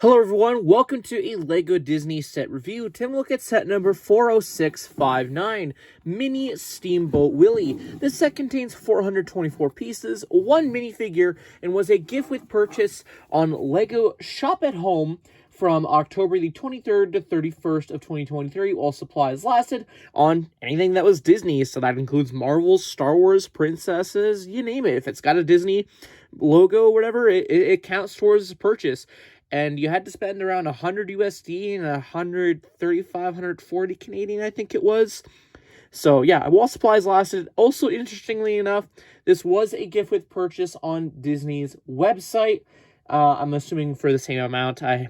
Hello everyone, welcome to a LEGO Disney set review. Today we'll look at set number 40659, Mini Steamboat Willie. This set contains 424 pieces, one minifigure, and was a gift with purchase on LEGO Shop at Home from October the 23rd to 31st of 2023, while supplies lasted on anything that was Disney. So that includes Marvel, Star Wars, princesses, you name it. If it's got a Disney logo or whatever, it counts towards the purchase. And you had to spend around 100 USD and 135, 140 Canadian, I think it was. So yeah, while supplies lasted. Also, interestingly enough, this was a gift with purchase on Disney's website. I'm assuming for the same amount. I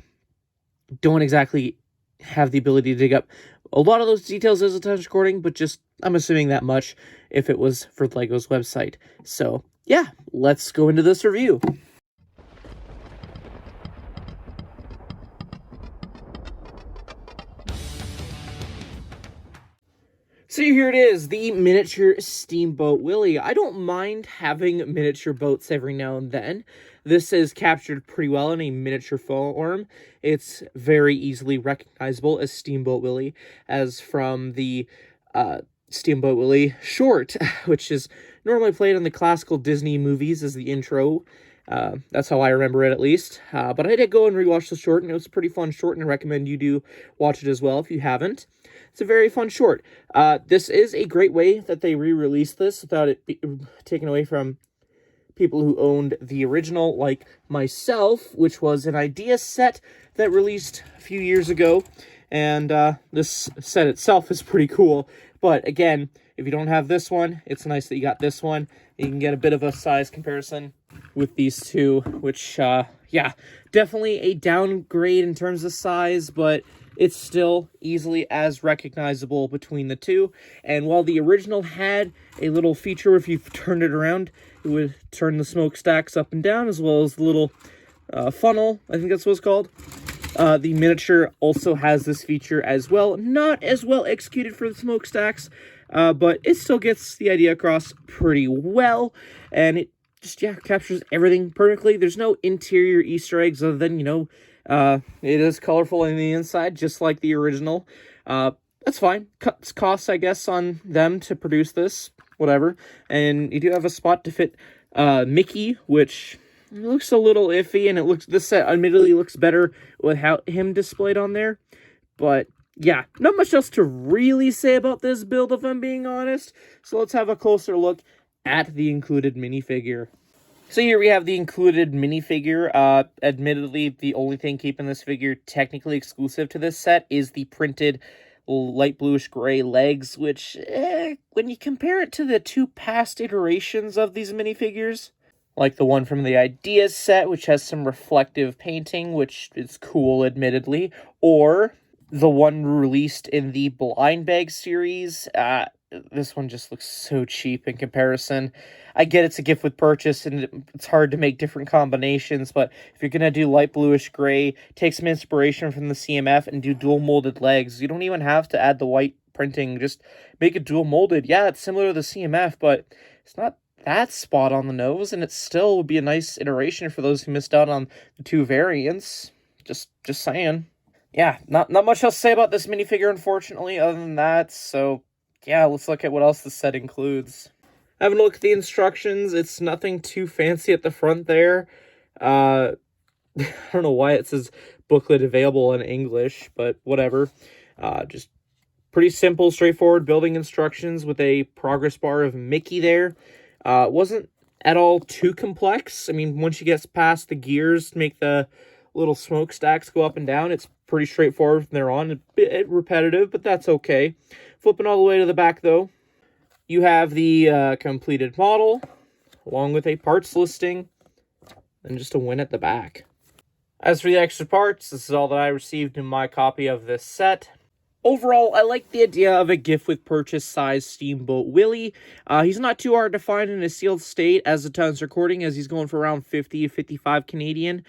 don't exactly have the ability to dig up a lot of those details as a time recording, but just I'm assuming that much if it was for LEGO's website. So yeah, let's go into this review. So here it is, the miniature Steamboat Willie. I don't mind having miniature boats every now and then. This is captured pretty well in a miniature form. It's very easily recognizable as Steamboat Willie, as from the Steamboat Willie short, which is normally played in the classical Disney movies as the intro. That's how I remember it, at least. But I did go and rewatch the short, and it was a pretty fun short, and I recommend you do watch it as well if you haven't. It's a very fun short. This is a great way that they re-released this without it being taken away from people who owned the original, like myself, which was an idea set that released a few years ago. And this set itself is pretty cool. But again, if you don't have this one, it's nice that you got this one. You can get a bit of a size comparison with these two, which, yeah, definitely a downgrade in terms of size, but it's still easily as recognizable between the two. And while the original had a little feature, if you turned it around, it would turn the smokestacks up and down, as well as the little funnel, I think that's what it's called. The miniature also has this feature as well. Not as well executed for the smokestacks, but it still gets the idea across pretty well. And it just, yeah, captures everything perfectly. There's no interior Easter eggs other than, it is colorful on the inside, just like the original. That's fine. Cuts costs, I guess, on them to produce this, whatever. And you do have a spot to fit Mickey, which looks a little iffy, and this set admittedly looks better without him displayed on there. But yeah, not much else to really say about this build, if I'm being honest. So let's have a closer look at the included minifigure. So here we have the included minifigure. Admittedly, the only thing keeping this figure technically exclusive to this set is the printed light bluish gray legs, which, when you compare it to the two past iterations of these minifigures, like the one from the Ideas set, which has some reflective painting, which is cool, admittedly, or the one released in the Blind Bag series, this one just looks so cheap in comparison. I get it's a gift with purchase, and it's hard to make different combinations, but if you're going to do light bluish gray, take some inspiration from the CMF and do dual molded legs. You don't even have to add the white printing, just make it dual molded. Yeah, it's similar to the CMF, but it's not that spot on the nose, and it still would be a nice iteration for those who missed out on the two variants. Just saying. Yeah, not much else to say about this minifigure, unfortunately, other than that, so yeah, let's look at what else the set includes. Having a look at the instructions, it's nothing too fancy at the front there. I don't know why it says booklet available in English, but whatever. Just pretty simple, straightforward building instructions with a progress bar of Mickey there. Wasn't at all too complex. I mean, once you get past the gears to make the little smokestacks go up and down, it's pretty straightforward from there on. A bit repetitive, but that's okay. Flipping all the way to the back, though, you have the completed model, along with a parts listing, and just a win at the back. As for the extra parts, this is all that I received in my copy of this set. Overall, I like the idea of a gift with purchase size Steamboat Willie. He's not too hard to find in a sealed state as the time's recording, as he's going for around 50 to 55 Canadian.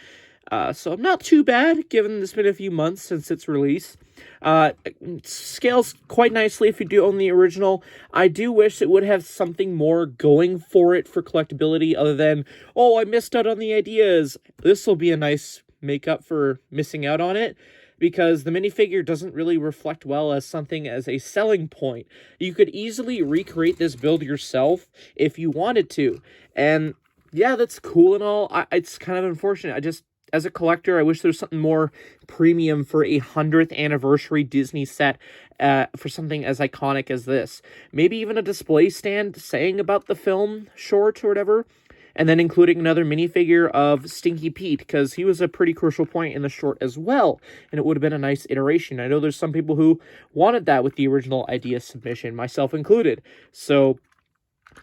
So not too bad, given it's been a few months since its release. It scales quite nicely if you do own the original. I do wish it would have something more going for it for collectability other than, oh, I missed out on the ideas. This will be a nice make up for missing out on it, because the minifigure doesn't really reflect well as something as a selling point. You could easily recreate this build yourself if you wanted to. And yeah, that's cool and all. It's kind of unfortunate. As a collector, I wish there was something more premium for a 100th anniversary Disney set, for something as iconic as this. Maybe even a display stand saying about the film short or whatever, and then including another minifigure of Stinky Pete, because he was a pretty crucial point in the short as well, and it would have been a nice iteration. I know there's some people who wanted that with the original idea submission, myself included. So,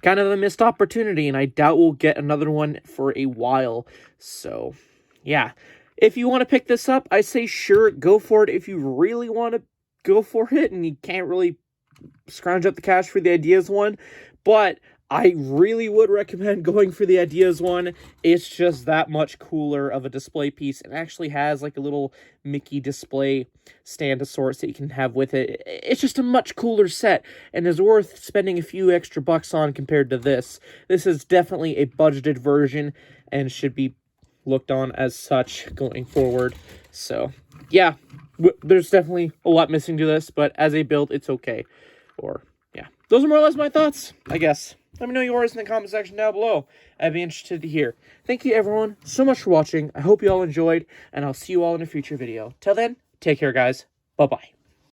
kind of a missed opportunity, and I doubt we'll get another one for a while. So, yeah. If you want to pick this up, I say sure, go for it. If you really want to go for it, and you can't really scrounge up the cash for the Ideas one, but I really would recommend going for the Ideas one. It's just that much cooler of a display piece. It actually has like a little Mickey display stand of sorts that you can have with it. It's just a much cooler set and is worth spending a few extra bucks on compared to this. This is definitely a budgeted version and should be looked on as such going forward. So, yeah, there's definitely a lot missing to this, but as a build, it's okay. Or, yeah, those are more or less my thoughts, I guess. Let me know yours in the comment section down below. I'd be interested to hear. Thank you, everyone, so much for watching. I hope you all enjoyed, and I'll see you all in a future video. Till then, take care, guys. Bye-bye.